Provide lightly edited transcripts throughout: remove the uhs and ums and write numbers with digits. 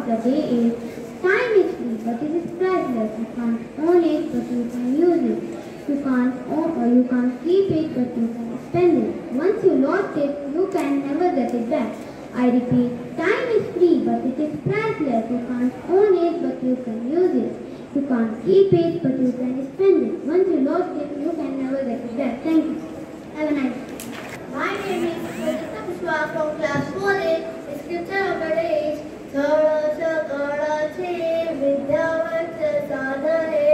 the day is, time is free, but it is priceless. You can't own it, but you can use it. You can't keep it, but you can spend it. Once you lost it, you can never get it back. I repeat, time is free, but it is priceless. You can't own it, but you can use it. You can't keep it, but you can spend it. Once you lost it, you can never get it back. Thank you. Have a nice day. My name is Vedita Pushpa from class 4A. The scripture of the day is Chhado sakala che vidyavaccha sadhare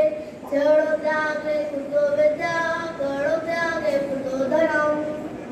Chhado tyage kuto vidya karo tyage kuto dharam.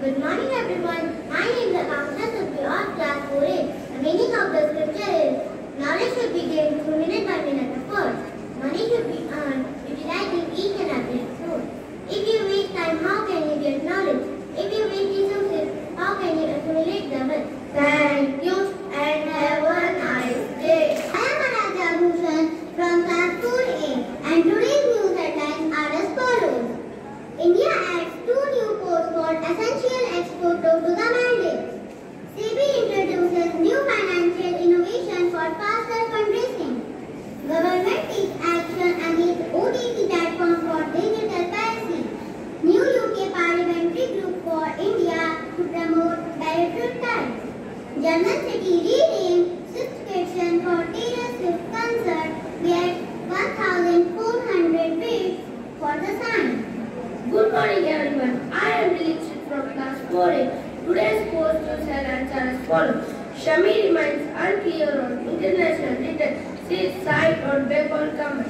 Good morning everyone. My name is Akanksha Sabhi of class 4A. The meaning of the scripture is knowledge should be gained through minute by minute effort. Money should be earned utilizing each and every resource. If you waste time, how can you get knowledge? If you waste resources, how can you accumulate them? Thank you and have a nice day. I am Anaja Bhushan from class 4A and today's news headlines are as follows. India adds 2 new posts for essential export to the mandate. SEBI introduces new financial innovation for faster fundraising. Government takes action against OTT platform for digital piracy. New UK Parliamentary Group for India to promote bilateral ties. German city renamed 6th kitchen for Taylor Swift concert gets 1,400 bids for the sign. Good morning everyone. I am Dilip from class 4A. Today's post news headlines are as follows. Shami remains unclear on international return. Sees site on Bengal comment.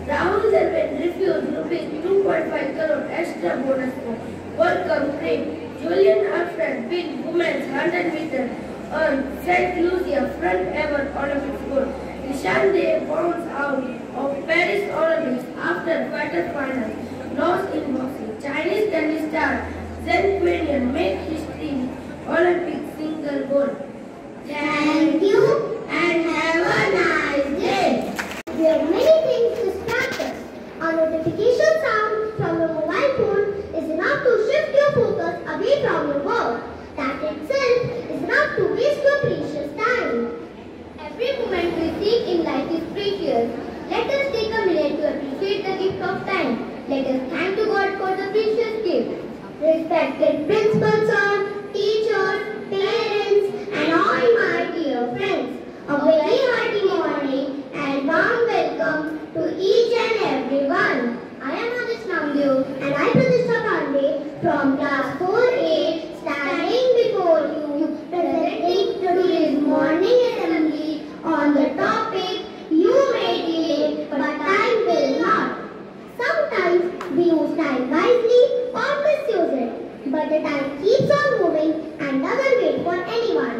Rahul Dravid refused ₹2.5 crore extra bonus for World Cup trip. Julian Alfred wins women's 100 meter on St. Lucia front ever Olympic gold. Nishan Day bounds out of Paris Olympics after quarter-final loss in boxing. Chinese tennis star Zheng Guanyin makes history Olympic single gold. Thank you and have a nice day. There are many things to distract us. A notification sound from your mobile phone is enough to shift your focus away from your work. That itself is enough to waste your precious time. Every moment we seek in life is precious. Let us take a minute to appreciate the gift of time. Let us thank to God for the precious gift. Respected principal sir, teachers, parents, and all my dear friends, a very hearty morning and warm welcome to each and everyone. I am Adesh Namdev and I Pratishtha Pandey from class 4A standing before you presenting today's morning assembly on the topic you may delay but time will not. Sometimes we use time wisely or misuse it, but the time keeps on moving and doesn't wait for anyone.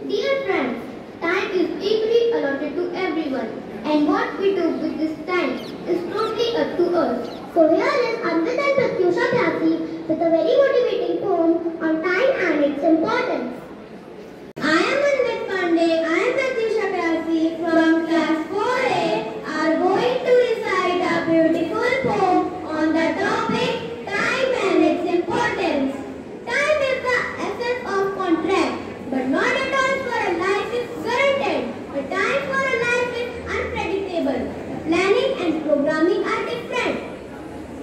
Dear friends, time is equally allotted to everyone, and what we do with this time is totally up to us. So here is Anvit and Pratyusha Pyasi with a very motivating poem on time and its importance. I am Anvit Pandey, I am Pratyusha Pyasi from class 4A are going to recite a beautiful poem on the topic time and its importance. Time is the essence of contract, but not at all for a life is guaranteed. The time for a life is unpredictable. Planning and programming are different.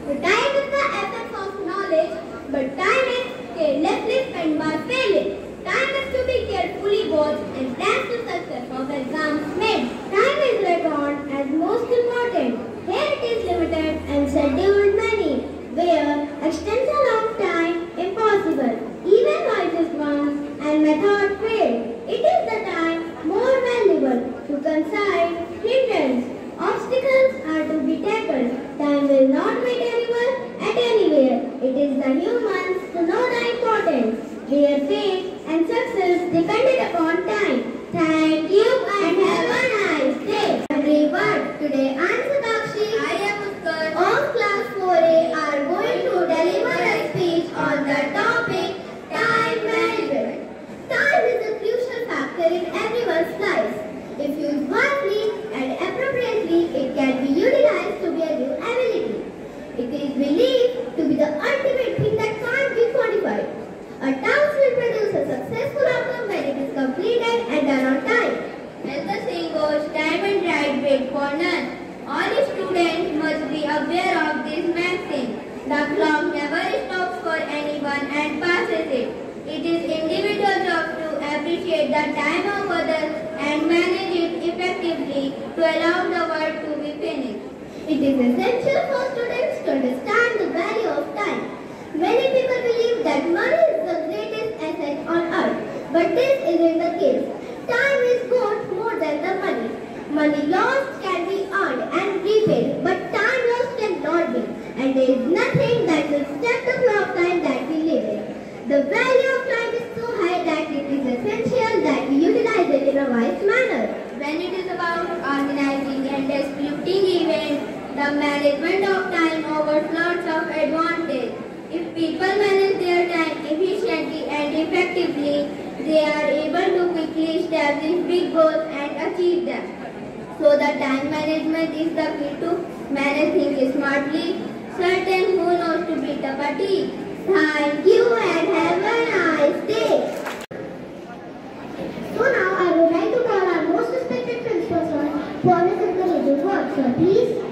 The time is the essence of knowledge, but time is carelessly spent by failing. Time is to be carefully watched and planned to success of exams made. Time is reckoned as most important. Here it is limited and scheduled many, where extension of time impossible. Even wisest ones and method fail. It is the time more valuable to concise hindrance. Obstacles are to be tackled. Time will not meet anyone at anywhere. It is the humans to know the importance. Their fate and success depended upon time. Thank you and have a nice day. Everyone, today I am Satakshi. I am Utkar. All class 4A are going to deliver a speech on the topic time management. Time is a crucial factor in everyone's life. If used wisely and appropriately, it can be utilized to be a new ability. It All students must be aware of this maxim. The clock never stops for anyone and passes it. It is individual job to appreciate the time of others and manage it effectively to allow the work to be finished. It is essential for students to understand the value of time. Many people believe that money is the greatest asset on earth, but this isn't the case. Time is worth more than the money. Money lost can be earned and repaid, but time lost cannot be. And there is nothing that will stop the flow of time that we live in. The value of time is so high that it is essential that we utilize it in a wise manner. When it is about organizing and executing events, the management of time offers lots of advantage. If people manage their time efficiently and effectively, they are able to quickly establish big goals and achieve them. So the time management is the key to manage things smartly. Certain who knows to beat a fatigue. Thank you and have a nice day. So now I would like to call our most respected principal sir for his encouraging words. Sir, please.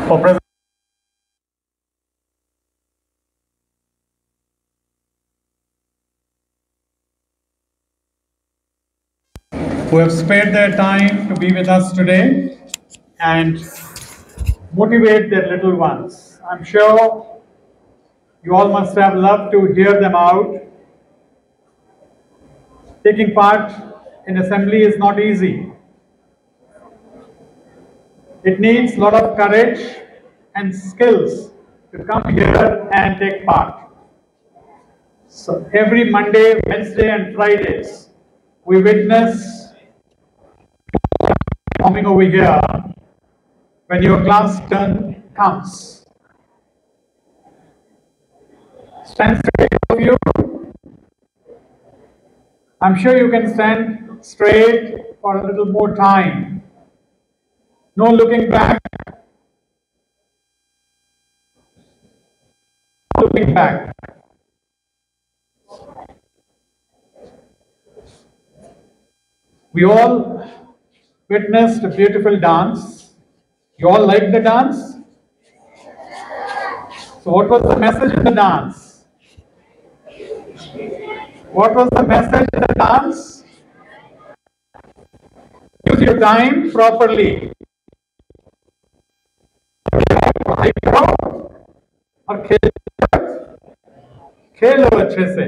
For President who have spared their time to be with us today and motivate their little ones. I'm sure you all must have loved to hear them out. Taking part in assembly is not easy. It needs a lot of courage and skills to come here and take part. So every Monday, Wednesday and Fridays, we witness coming over here when your class turn comes. Stand straight, all of you. I'm sure you can stand straight for a little more time. No looking back. Looking back. We all witnessed a beautiful dance. You all liked the dance? So what was the message in the dance? What was the message in the dance? Use your time properly. पढ़ाई करो और खेलो अच्छे से।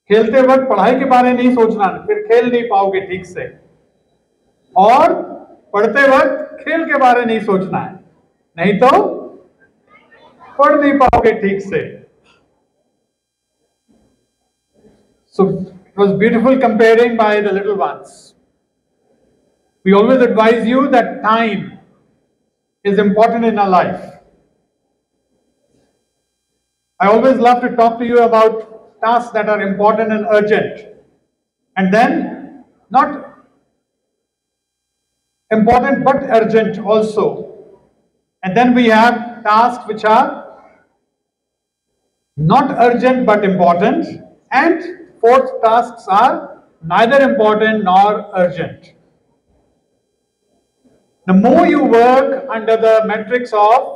खेलते वक्त पढ़ाई के बारे नहीं सोचना, फिर खेल नहीं पाओगे ठीक से। और पढ़ते वक्त खेल के बारे नहीं सोचना है, नहीं तो पढ़ नहीं पाओगे ठीक से। So it was beautiful comparing by the little ones. We always advise you that time is important in our life. I always love to talk to you about tasks that are important and urgent, and then not important but urgent also. And then we have tasks which are not urgent but important, and fourth tasks are neither important nor urgent. The more you work under the matrix of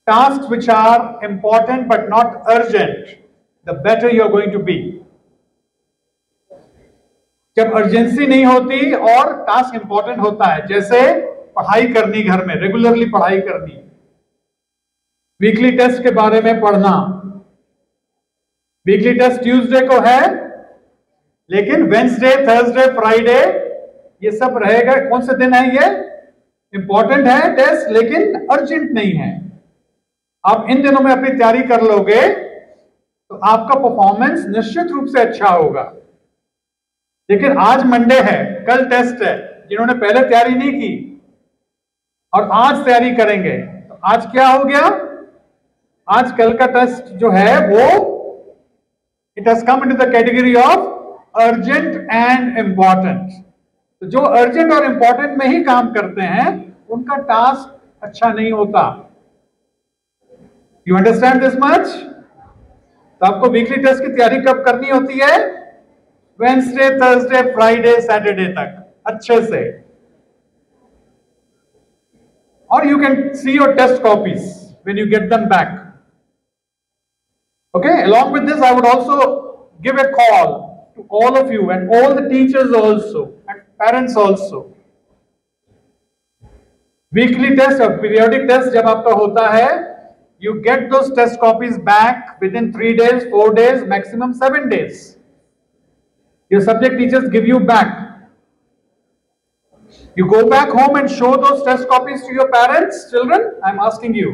tasks which are important but not urgent, the better you are going to be. जब urgency नहीं होती और task important होता है, जैसे पढ़ाई करनी, घर में रेगुलरली पढ़ाई करनी, वीकली टेस्ट के बारे में पढ़ना। वीकली टेस्ट ट्यूसडे को है, लेकिन वेंसडे, थर्सडे, फ्राइडे ये सब रहेगा। कौन से दिन है ये? इंपॉर्टेंट है टेस्ट, लेकिन अर्जेंट नहीं है। आप इन दिनों में अपनी तैयारी कर लोगे तो आपका परफॉर्मेंस निश्चित रूप से अच्छा होगा। लेकिन आज मंडे है, कल टेस्ट है, जिन्होंने पहले तैयारी नहीं की और आज तैयारी करेंगे, तो आज क्या हो गया? आज कल का टेस्ट जो है वो it has come into the category of urgent and important. तो जो अर्जेंट और इंपॉर्टेंट में ही काम करते हैं उनका टास्क अच्छा नहीं होता। You understand this much? तो आपको वीकली टेस्ट की तैयारी कब करनी होती है? वेडनेसडे, थर्सडे, फ्राइडे, सैटरडे तक अच्छे से। Or you can see your test copies when you get them back. Okay, along with this, I would also give a call to all of you and all the teachers also and parents also. Weekly test or periodic test जब आपका होता है, you get those test copies back within 3 days, 4 days, maximum 7 days. Your subject teachers give you back. You go back home and show those test copies to your parents, children. I'm asking you.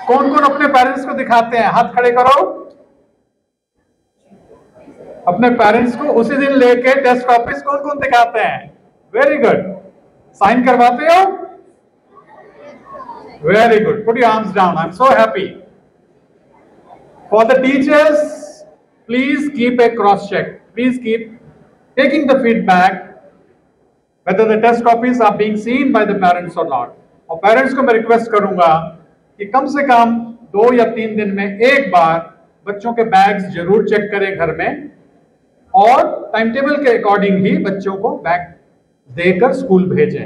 कौन कौन अपने parents को दिखाते हैं? हाथ खड़े करो। अपने पेरेंट्स को उसी दिन लेके टेस्ट कॉपीज कौन कौन दिखाते हैं? Very good. साइन करवाते हो? Very good. Put your arms down. I'm so happy. For the teachers, please keep a cross check. Please keep taking the feedback whether the test copies are being seen by the parents or not. और parents को मैं request करूंगा कि कम से कम 2 या 3 दिन में एक बार बच्चों के बैग्स जरूर चेक करें घर में, और टाइम टेबल के अकॉर्डिंग ही बच्चों को बैग देकर स्कूल भेजें।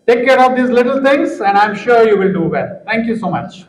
Take care of these little things and I'm sure you will do well. Thank you so much.